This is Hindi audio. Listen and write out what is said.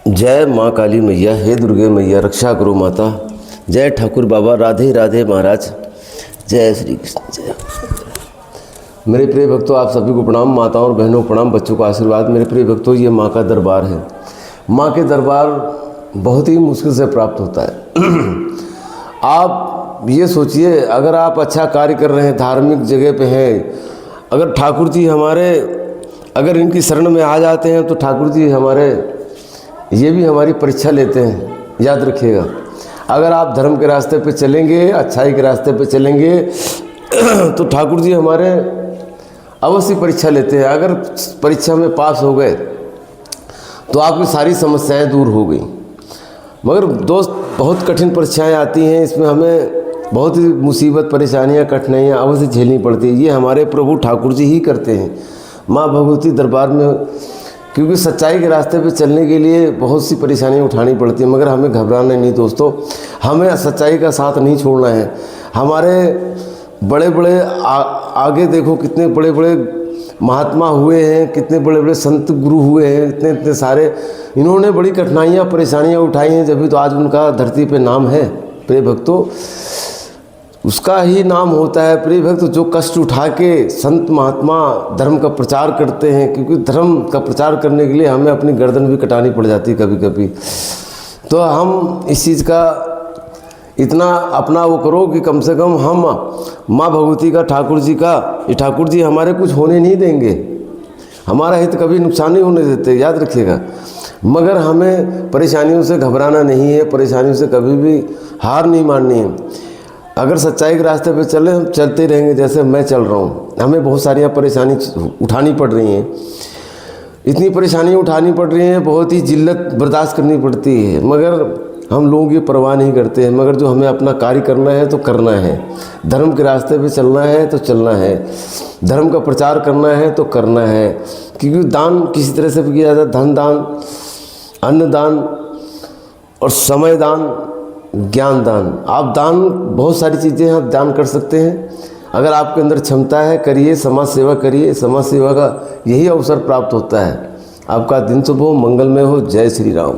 जय माँ काली मैया, हे दुर्गे मैया रक्षा करो माता। जय ठाकुर बाबा, राधे राधे महाराज। जय श्री कृष्ण। जय मेरे प्रिय भक्तों, आप सभी को प्रणाम। माताओं और बहनों को प्रणाम, बच्चों को आशीर्वाद। मेरे प्रिय भक्तों, ये माँ का दरबार है। माँ के दरबार बहुत ही मुश्किल से प्राप्त होता है। आप ये सोचिए, अगर आप अच्छा कार्य कर रहे हैं, धार्मिक जगह पे हैं, अगर ठाकुर जी हमारे, अगर इनकी शरण में आ जाते हैं तो ठाकुर जी हमारे ये भी हमारी परीक्षा लेते हैं, याद रखिएगा। अगर आप धर्म के रास्ते पे चलेंगे, अच्छाई के रास्ते पे चलेंगे तो ठाकुर जी हमारे अवश्य परीक्षा लेते हैं। अगर परीक्षा में पास हो गए तो आपकी सारी समस्याएं दूर हो गई। मगर दोस्त, बहुत कठिन परीक्षाएं आती हैं, इसमें हमें बहुत ही मुसीबत, परेशानियां, कठिनाइयां अवश्य झेलनी पड़ती है। ये हमारे प्रभु ठाकुर जी ही करते हैं माँ भगवती दरबार में, क्योंकि सच्चाई के रास्ते पे चलने के लिए बहुत सी परेशानियां उठानी पड़ती हैं। मगर हमें घबराना नहीं दोस्तों, हमें सच्चाई का साथ नहीं छोड़ना है। हमारे बड़े बड़े आगे देखो, कितने बड़े बड़े महात्मा हुए हैं, कितने बड़े बड़े संत गुरु हुए हैं, इतने इतने सारे, इन्होंने बड़ी कठिनाइयाँ, परेशानियाँ उठाई हैं, जब भी तो आज उनका धरती पे नाम है। प्रिय भक्तों, उसका ही नाम होता है प्रिय भक्त, जो कष्ट उठा के संत महात्मा धर्म का प्रचार करते हैं। क्योंकि धर्म का प्रचार करने के लिए हमें अपनी गर्दन भी कटानी पड़ जाती है कभी कभी। तो हम इस चीज़ का इतना अपना वो करो कि कम से कम हम माँ भगवती का, ठाकुर जी का, ये ठाकुर जी हमारे कुछ होने नहीं देंगे, हमारा हित कभी नुकसान नहीं होने देते, याद रखिएगा। मगर हमें परेशानियों से घबराना नहीं है, परेशानियों से कभी भी हार नहीं माननी है। अगर सच्चाई के रास्ते पे चले, हम चलते रहेंगे जैसे मैं चल रहा हूँ। हमें बहुत सारी परेशानी उठानी पड़ रही हैं, इतनी परेशानियाँ उठानी पड़ रही हैं, बहुत ही जिल्लत बर्दाश्त करनी पड़ती है, मगर हम लोग ये परवाह नहीं करते हैं। मगर जो हमें अपना कार्य करना है तो करना है, धर्म के रास्ते पे चलना है तो चलना है, धर्म का प्रचार करना है तो करना है। क्योंकि दान किसी तरह से भी किया जाता है, धन दान, अन्न दान और समय दान, ज्ञान दान। आप दान, बहुत सारी चीज़ें आप दान कर सकते हैं। अगर आपके अंदर क्षमता है, करिए, समाज सेवा करिए। समाज सेवा का यही अवसर प्राप्त होता है। आपका दिन शुभ हो, मंगलमय हो। जय श्री राम।